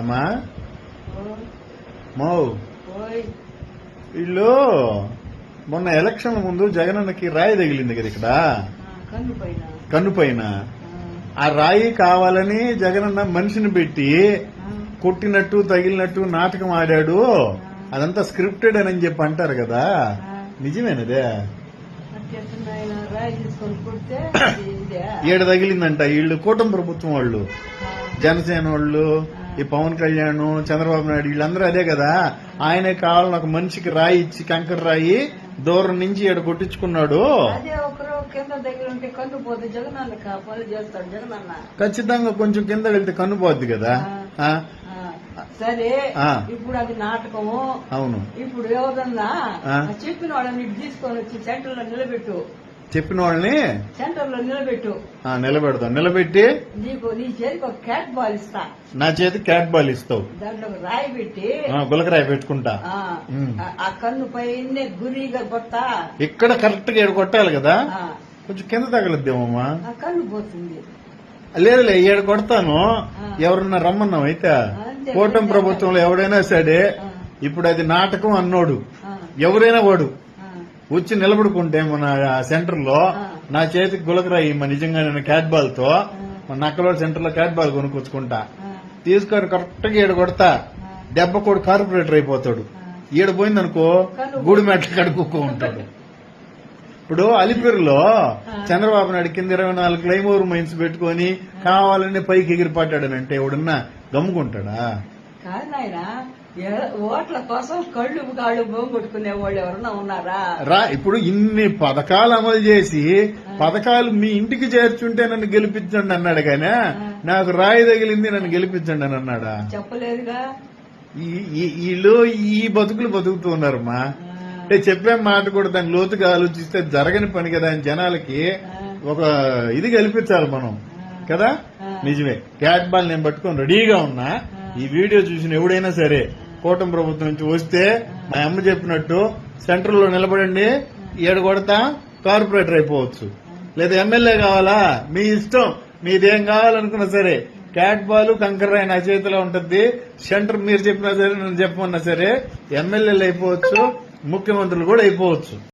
అమ్మా మౌ వీళ్ళు మొన్న ఎలక్షన్ ముందు జగనన్నకి రాయి తగిలింది కదా ఇక్కడ కన్ను పైన. ఆ రాయి కావాలని జగనన్న మనిషిని పెట్టి కొట్టినట్టు తగిలినట్టు నాటకం ఆడాడు. అదంతా స్క్రిప్టెడ్ అని చెప్పి అంటారు కదా, నిజమేనదే? ఏడు తగిలిందంట. వీళ్ళు కూటమి ప్రభుత్వం వాళ్ళు, జనసేన వాళ్ళు, ఈ పవన్ కళ్యాణ్, చంద్రబాబు నాయుడు, వీళ్ళందరూ అదే కదా. ఆయనే కావాలని ఒక మనిషికి రాయి ఇచ్చి, కంకర రాయి దూరం నుంచి ఈడ కొట్టించుకున్నాడు. ఖచ్చితంగా కొంచెం కింద వెళ్తే కన్ను పోద్ది కదా. సరే, ఇప్పుడు అది నాటకము. అవును. ఇప్పుడు ఎవరన్నా చెప్పిన వాళ్ళని తీసుకొని వచ్చి సెంటర్ లో నిలబెట్టు. చెప్పిన వాళ్ళని సెంటర్ లో నిలబెట్టు. నిలబెడతాం. నిలబెట్టి నీకు నీ చేతికి ఒక క్యాట్ బాల్ ఇస్తా. నా చేతికి క్యాట్ బాల్ ఇస్తావు. దాంట్లో రాయి పెట్టి గులకరాయి పెట్టుకుంటా. ఆ కన్ను పైన గురిగా కొత్తా. ఇక్కడ కరెక్ట్ గా కొట్టాలి కదా, కొంచెం కింద తగలద్దేమమ్మా. ఆ కన్ను పోతుంది. లేదులే, ఏడు కొడతాను. ఎవరన్నా రమ్మన్నాం. అయితే కూటమి ప్రభుత్వంలో ఎవడైనా సరే ఇప్పుడు అది నాటకం అన్నోడు ఎవరైనా వాడు వచ్చి నిలబడుకుంటే మన సెంటర్ లో నా చేతికి గులకరాయి నిజంగా నేను క్యాట్ బాల్ తో మన నక్కలోడ్ సెంటర్ లో క్యాట్ బాల్ కొనుక్కొచ్చుకుంటా. తీసుకొని కరెక్ట్ గా ఏడు కొడతా. దెబ్బ కూడా కార్పొరేటర్ అయిపోతాడు. ఈడ పోయిందనుకో గూడి మెట్ల కడుక్కు ఉంటాడు. ఇప్పుడు అలిపిరిలో చంద్రబాబు నాయుడు కింద 24 క్లైమోర్ మైన్స్ పెట్టుకుని కావాలని పైకి ఎగిరిపడ్డాడనంటే ఎవడన్నా గమ్ముకుంటాడా? కాదు నాయన, ఓట్ల కోసం కళ్ళు కాళ్ళు పోగొట్టుకునే వాళ్ళు ఎవరన్నా ఉన్నారా? ఇప్పుడు ఇన్ని పథకాలు అమలు చేసి పథకాలు మీ ఇంటికి చేర్చుంటే నన్ను గెలిపించండి అన్నాడు కానీ నాకు రాయి తగిలింది నన్ను గెలిపించండి అని అన్నాడా? చెప్పలేదుగా. వీళ్ళు ఈ బతుకులు బతుకుతూ ఉన్నారమ్మా. అంటే చెప్పే మాట కూడా దాన్ని లోతుగా ఆలోచిస్తే జరగని పని కదా. జనాలకి ఒక ఇది కల్పించాలి మనం కదా. నిజమే, క్యాట్ బాల్ నేను పట్టుకొని రెడీగా ఉన్నా. ఈ వీడియో చూసిన ఎవడైనా సరే కూటమి ప్రభుత్వం నుంచి వస్తే మా అమ్మ చెప్పినట్టు సెంటర్ లో నిలబడండి, ఏడు కొడతా, కార్పొరేటర్ అయిపోవచ్చు. లేదా ఎమ్మెల్యే కావాలా మీ ఇష్టం, మీదేం కావాలనుకున్నా సరే క్యాట్ బాల్ కంకర్రాయి నా చేతిలో ఉంటుంది. సెంటర్ మీరు చెప్పినా సరే, నన్ను చెప్పమన్నా సరే ఎమ్మెల్యేలు అయిపోవచ్చు, ముఖ్యమంత్రులు కూడా అయిపోవచ్చు.